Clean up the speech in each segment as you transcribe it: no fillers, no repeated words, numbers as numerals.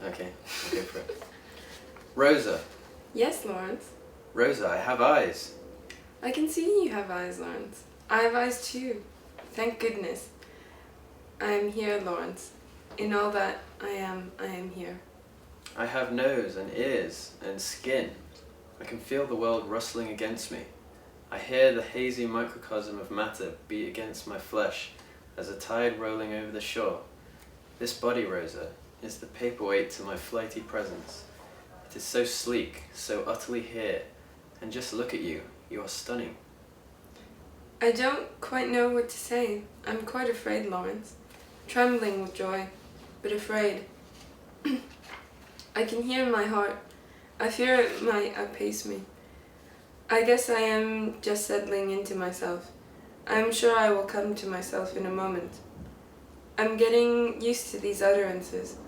Okay, I'll go for it. Rosa. Yes, Lawrence. Rosa, I have eyes. I can see you have eyes, Lawrence. I have eyes too. Thank goodness. I am here, Lawrence. In all that I am here. I have nose and ears and skin. I can feel the world rustling against me. I hear the hazy microcosm of matter beat against my flesh as a tide rolling over the shore. This body, Rosa, is the paperweight to my flighty presence. It is so sleek, so utterly here, and just look at you, you are stunning. I don't quite know what to say. I'm quite afraid, Lawrence. Trembling with joy, but afraid. I can hear my heart. I fear it might outpace me. I guess I am just settling into myself. I am sure I will come to myself in a moment. I'm getting used to these utterances,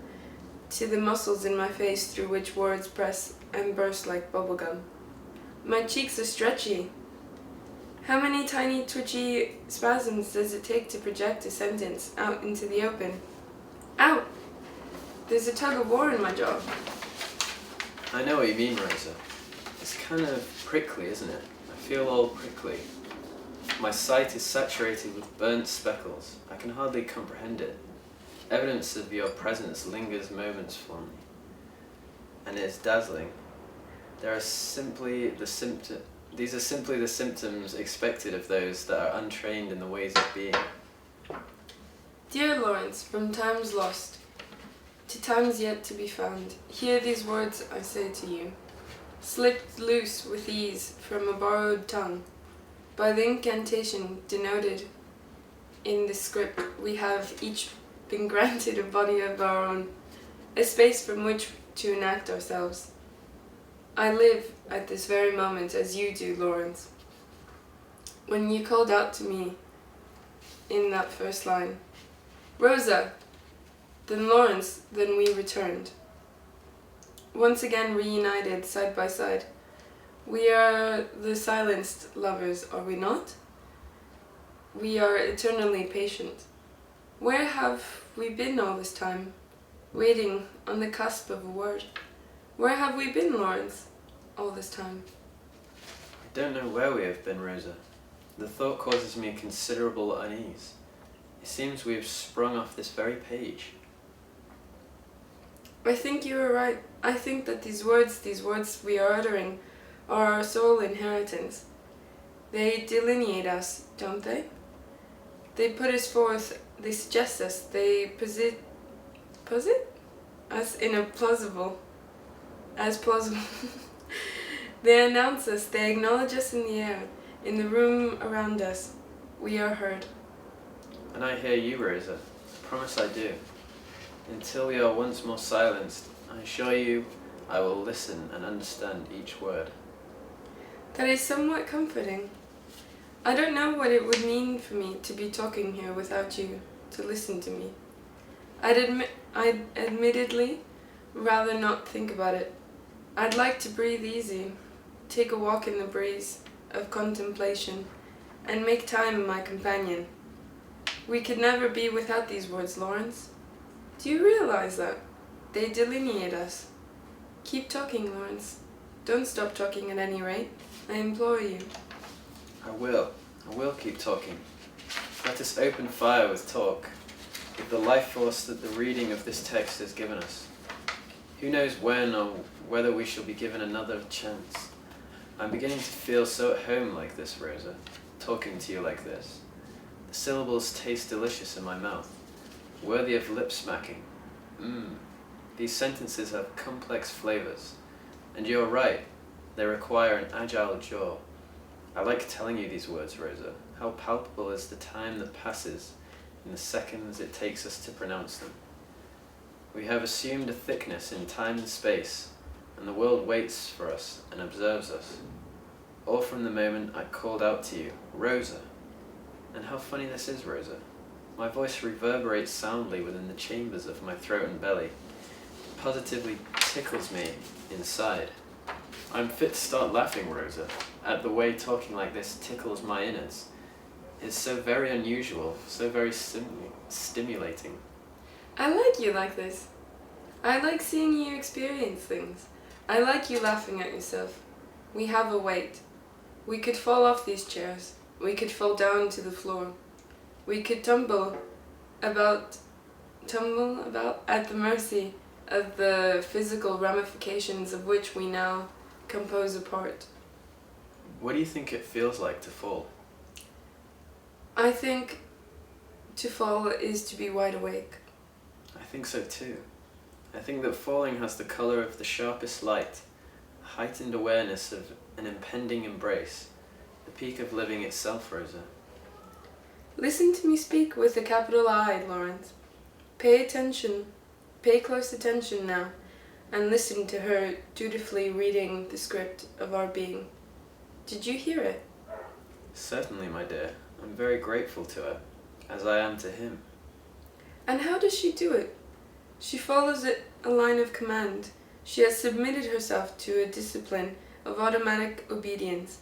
to the muscles in my face through which words press and burst like bubblegum. My cheeks are stretchy. How many tiny twitchy spasms does it take to project a sentence out into the open? Out! There's a tug of war in my jaw. I know what you mean, Rosa. It's kind of prickly, isn't it? I feel all prickly. My sight is saturated with burnt speckles. I can hardly comprehend it. Evidence of your presence lingers moments for me, and it is dazzling. These are simply the symptoms expected of those that are untrained in the ways of being. Dear Lawrence, from times lost to times yet to be found, hear these words I say to you, slipped loose with ease from a borrowed tongue. By the incantation denoted in the script, we have each been granted a body of our own, a space from which to enact ourselves. I live at this very moment as you do, Lawrence. When you called out to me in that first line, Rosa, then Lawrence, then we returned. Once again reunited side by side. We are the silenced lovers, are we not? We are eternally patient. Where have we been all this time? Waiting on the cusp of a word. Where have we been, Lawrence, all this time? I don't know where we have been, Rosa. The thought causes me considerable unease. It seems we have sprung off this very page. I think you are right. I think that these words we are uttering, are our sole inheritance. They delineate us, don't they? They put us forth, they suggest us, they posit us in a plausible. They announce us, they acknowledge us in the air, in the room around us. We are heard. And I hear you, Rosa. Promise I do. Until we are once more silenced, I assure you I will listen and understand each word. That is somewhat comforting. I don't know what it would mean for me to be talking here without you to listen to me. I'd admittedly rather not think about it. I'd like to breathe easy, take a walk in the breeze of contemplation, and make time my companion. We could never be without these words, Lawrence. Do you realize that? They delineate us. Keep talking, Lawrence. Don't stop talking at any rate. I implore you. I will keep talking. Let us open fire with talk, with the life force that the reading of this text has given us. Who knows when or whether we shall be given another chance. I'm beginning to feel so at home like this, Rosa, talking to you like this. The syllables taste delicious in my mouth, worthy of lip smacking. These sentences have complex flavors, and you're right, they require an agile jaw. I like telling you these words, Rosa. How palpable is the time that passes in the seconds it takes us to pronounce them. We have assumed a thickness in time and space, and the world waits for us and observes us. All from the moment I called out to you, Rosa. And how funny this is, Rosa. My voice reverberates soundly within the chambers of my throat and belly. It positively tickles me inside. I'm fit to start laughing, Rosa, at the way talking like this tickles my innards. It's so very unusual, so very stimulating. I like you like this. I like seeing you experience things. I like you laughing at yourself. We have a weight. We could fall off these chairs. We could fall down to the floor. We could tumble about at the mercy of the physical ramifications of which we now compose a part. What do you think it feels like to fall? I think to fall is to be wide awake. I think so too. I think that falling has the colour of the sharpest light, a heightened awareness of an impending embrace, the peak of living itself, Rosa. Listen to me speak with a capital I, Lawrence. Pay attention, pay close attention now, and listen to her dutifully reading the script of our being. Did you hear it? Certainly, my dear. I'm very grateful to her, as I am to him. And how does she do it? She follows a line of command. She has submitted herself to a discipline of automatic obedience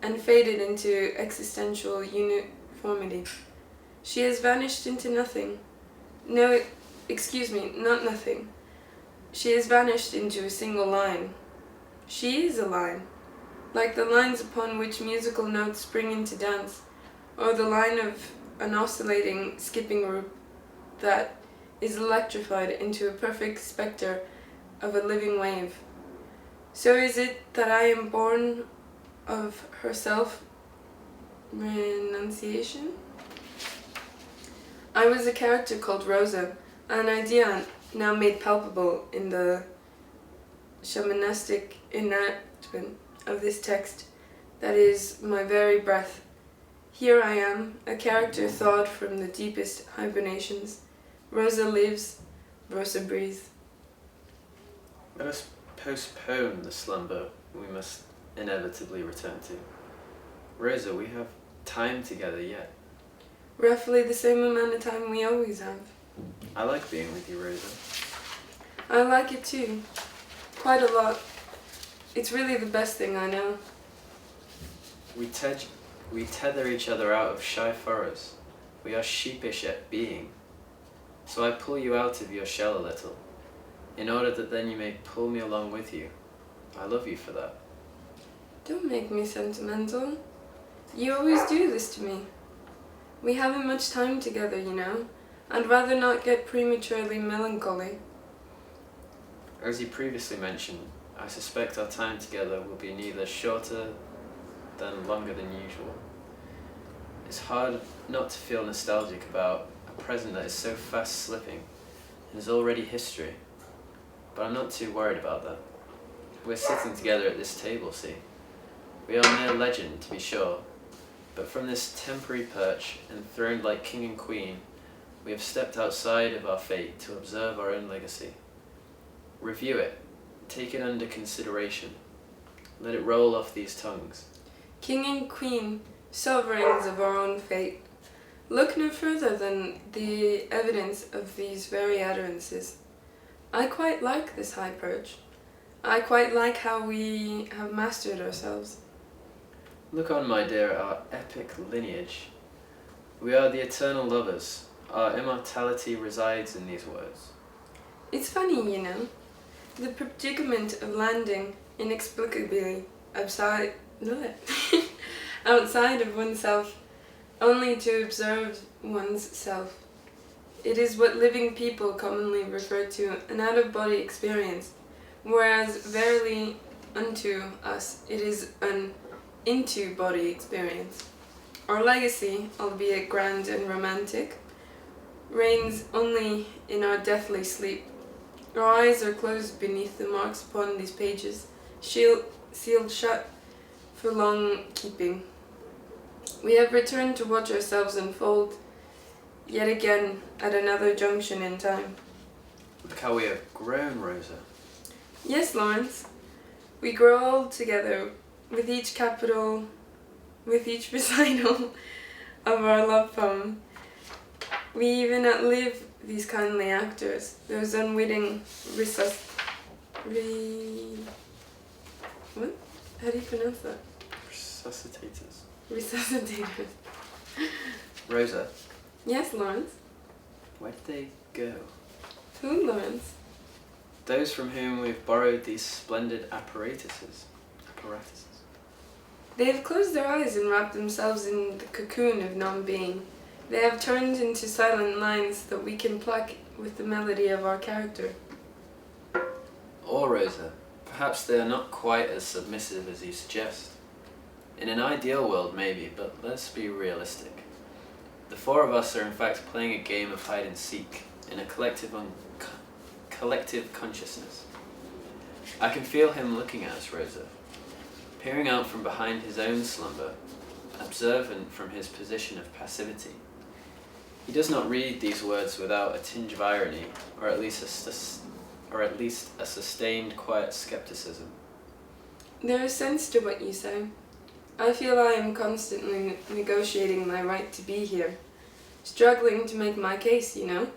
and faded into existential uniformity. She has vanished into nothing. No, excuse me, not nothing. She has vanished into a single line. She is a line, like the lines upon which musical notes spring into dance, or the line of an oscillating, skipping rope that is electrified into a perfect spectre of a living wave. So is it that I am born of her self-renunciation? I was a character called Rosa, an idea now made palpable in the shamanistic enactment of this text that is my very breath. Here I am, a character thawed from the deepest hibernations. Rosa lives, Rosa breathes. Let us postpone the slumber we must inevitably return to. Rosa, we have time together yet. Roughly the same amount of time we always have. I like being with you, Rosa. I like it too. Quite a lot. It's really the best thing I know. We tether each other out of shy furrows. We are sheepish at being. So I pull you out of your shell a little, in order that then you may pull me along with you. I love you for that. Don't make me sentimental. You always do this to me. We haven't much time together, you know. I'd rather not get prematurely melancholy. As you previously mentioned, I suspect our time together will be neither shorter than longer than usual. It's hard not to feel nostalgic about a present that is so fast slipping and is already history. But I'm not too worried about that. We're sitting together at this table, see? We are mere legend, to be sure, but from this temporary perch, enthroned like king and queen, we have stepped outside of our fate to observe our own legacy. Review it, take it under consideration, let it roll off these tongues. King and queen, sovereigns of our own fate. Look no further than the evidence of these very utterances. I quite like this high perch. I quite like how we have mastered ourselves. Look on, my dear, at our epic lineage. We are the eternal lovers. Our immortality resides in these words. It's funny, you know, the predicament of landing inexplicably outside of oneself, only to observe one's self. It is what living people commonly refer to an out-of-body experience, whereas verily unto us it is an into-body experience. Our legacy, albeit grand and romantic, reigns only in our deathly sleep. Our eyes are closed beneath the marks upon these pages, sealed shut for long keeping. We have returned to watch ourselves unfold, yet again at another junction in time. Look how we have grown, Rosa. Yes, Lawrence. We grow old together, with each recital of our love poem. We even outlive these kindly actors, those unwitting what? How do you pronounce that? Resuscitators. Resuscitators. Rosa, Yes, Lawrence. where did they go? Who, Lawrence? those from whom we've borrowed these splendid apparatuses. They have closed their eyes and wrapped themselves in the cocoon of non-being. They have turned into silent lines that we can pluck with the melody of our character. Or, Rosa, perhaps they are not quite as submissive as you suggest. In an ideal world, maybe, but let's be realistic. The four of us are in fact playing a game of hide-and-seek in a collective consciousness. I can feel him looking at us, Rosa, peering out from behind his own slumber, observant from his position of passivity. He does not read these words without a tinge of irony, or at least a sustained, quiet skepticism. There is sense to what you say. I feel I am constantly negotiating my right to be here, struggling to make my case, you know.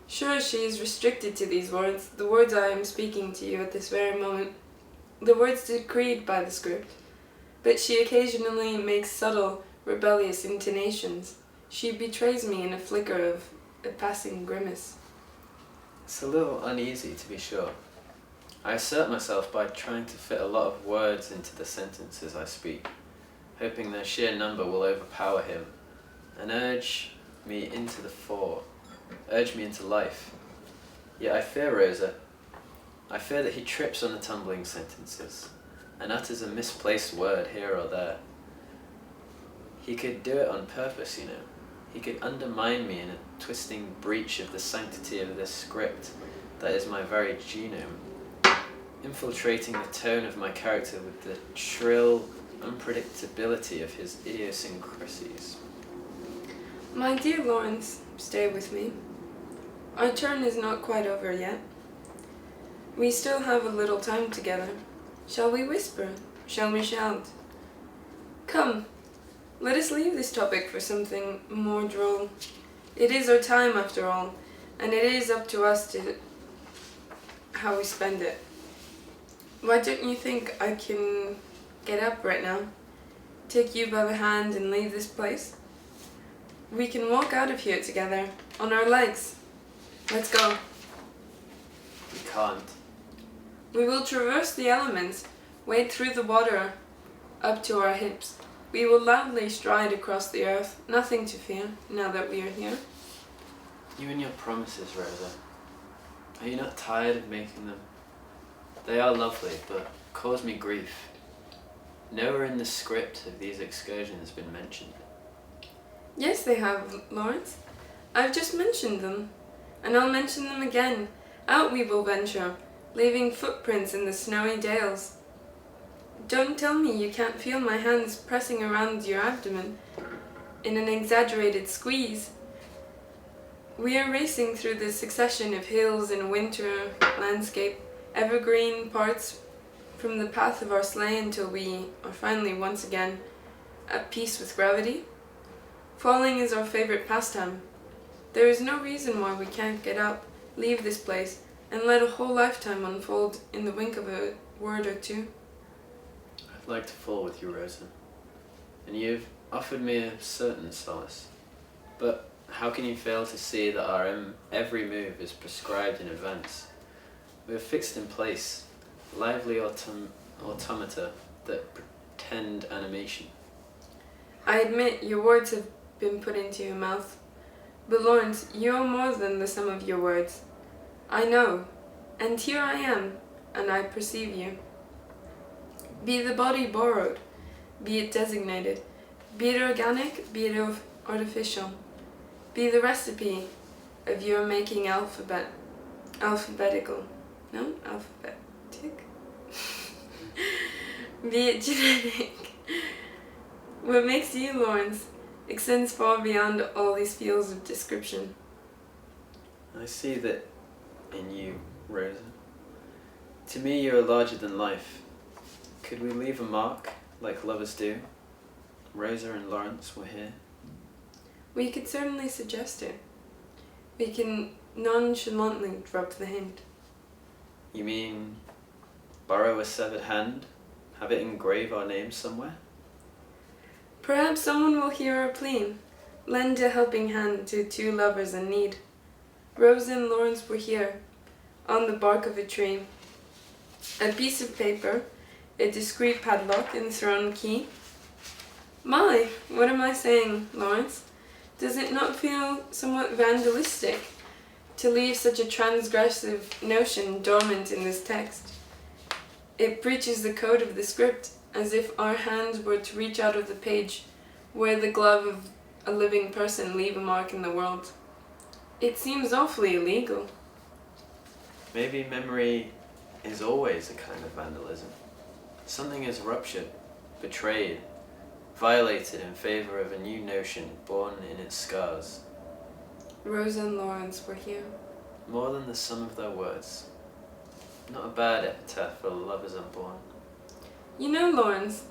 Sure, she is restricted to these words, the words I am speaking to you at this very moment, the words decreed by the script, but she occasionally makes subtle, rebellious intonations. She betrays me in a flicker of a passing grimace. It's a little uneasy, to be sure. I assert myself by trying to fit a lot of words into the sentences I speak, hoping their sheer number will overpower him and urge me into life. Yet I fear, Rosa, I fear that he trips on the tumbling sentences and utters a misplaced word here or there. He could do it on purpose, you know. He could undermine me in a twisting breach of the sanctity of this script that is my very genome, infiltrating the tone of my character with the shrill unpredictability of his idiosyncrasies. My dear Lawrence, stay with me. Our turn is not quite over yet. We still have a little time together. Shall we whisper? Shall we shout? Come, let us leave this topic for something more droll. It is our time after all, and it is up to us to how we spend it. Why don't you think I can get up right now, take you by the hand and leave this place? We can walk out of here together, on our legs. Let's go. We can't. We will traverse the elements, wade through the water up to our hips. We will loudly stride across the earth, nothing to fear, now that we are here. You and your promises, Rosa. Are you not tired of making them? They are lovely, but cause me grief. Nowhere in the script have these excursions been mentioned. Yes, they have, Lawrence. I've just mentioned them, and I'll mention them again. Out we will venture, leaving footprints in the snowy dales. Don't tell me you can't feel my hands pressing around your abdomen in an exaggerated squeeze. We are racing through the succession of hills in a winter landscape, evergreen parts from the path of our sleigh until we are finally once again at peace with gravity. Falling is our favorite pastime. There is no reason why we can't get up, leave this place, and let a whole lifetime unfold in the wink of a word or two. I'd like to fall with you, Rosa, and you've offered me a certain solace. But how can you fail to see that our every move is prescribed in advance? We are fixed in place, lively automata that pretend animation. I admit your words have been put into your mouth, but Lawrence, you are more than the sum of your words. I know, and here I am, and I perceive you. Be the body borrowed, be it designated, be it organic, be it artificial, be the recipe of your making alphabetic. Be it genetic. What makes you, Lawrence, extends far beyond all these fields of description. I see that in you, Rosa. To me, you are larger than life. Could we leave a mark, like lovers do? Rosa and Lawrence were here. We could certainly suggest it. We can nonchalantly drop the hint. You mean borrow a severed hand, have it engrave our names somewhere? Perhaps someone will hear our plea, lend a helping hand to two lovers in need. Rosa and Lawrence were here. on the bark of a tree. A piece of paper, a discreet padlock and thrown key. My, what am I saying, Lawrence? Does it not feel somewhat vandalistic to leave such a transgressive notion dormant in this text? It breaches the code of the script, as if our hands were to reach out of the page where the glove of a living person leave a mark in the world. It seems awfully illegal. Maybe memory is always a kind of vandalism. Something is ruptured, betrayed, violated in favor of a new notion born in its scars. Rosa and Lawrence were here. More than the sum of their words. Not a bad epitaph for lovers unborn. You know, Lawrence,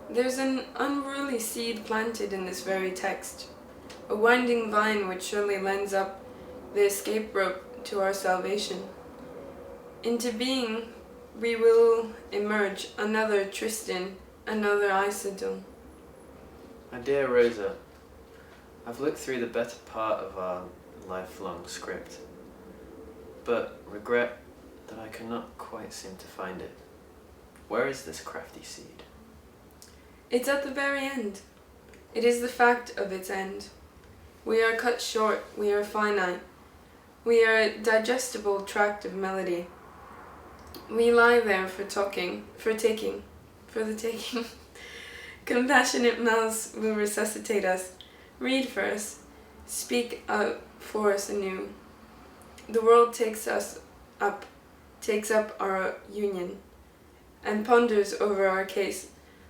there's an unruly seed planted in this very text, a winding vine which surely lends up the escape rope to our salvation. Into being we will emerge another Tristan, another Isidore. My dear Rosa, I've looked through the better part of our lifelong script, but regret that I cannot quite seem to find it. Where is this crafty seed? It's at the very end. It is the fact of its end. We are cut short, we are finite. We are a digestible tract of melody. We lie there for the taking. Compassionate mouths will resuscitate us, read for us, speak out for us anew. The world takes up our union, and ponders over our case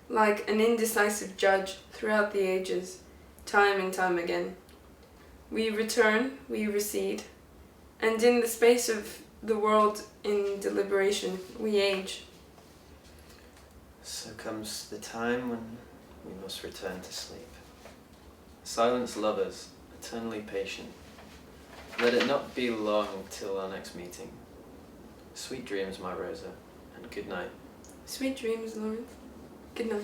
like an indecisive judge throughout the ages, time and time again. We return, we recede, and in the space of the world in deliberation, we age. So comes the time when we must return to sleep. Silence lovers, eternally patient. Let it not be long till our next meeting. Sweet dreams, my Rosa, and good night. Sweet dreams, Lawrence. Good night.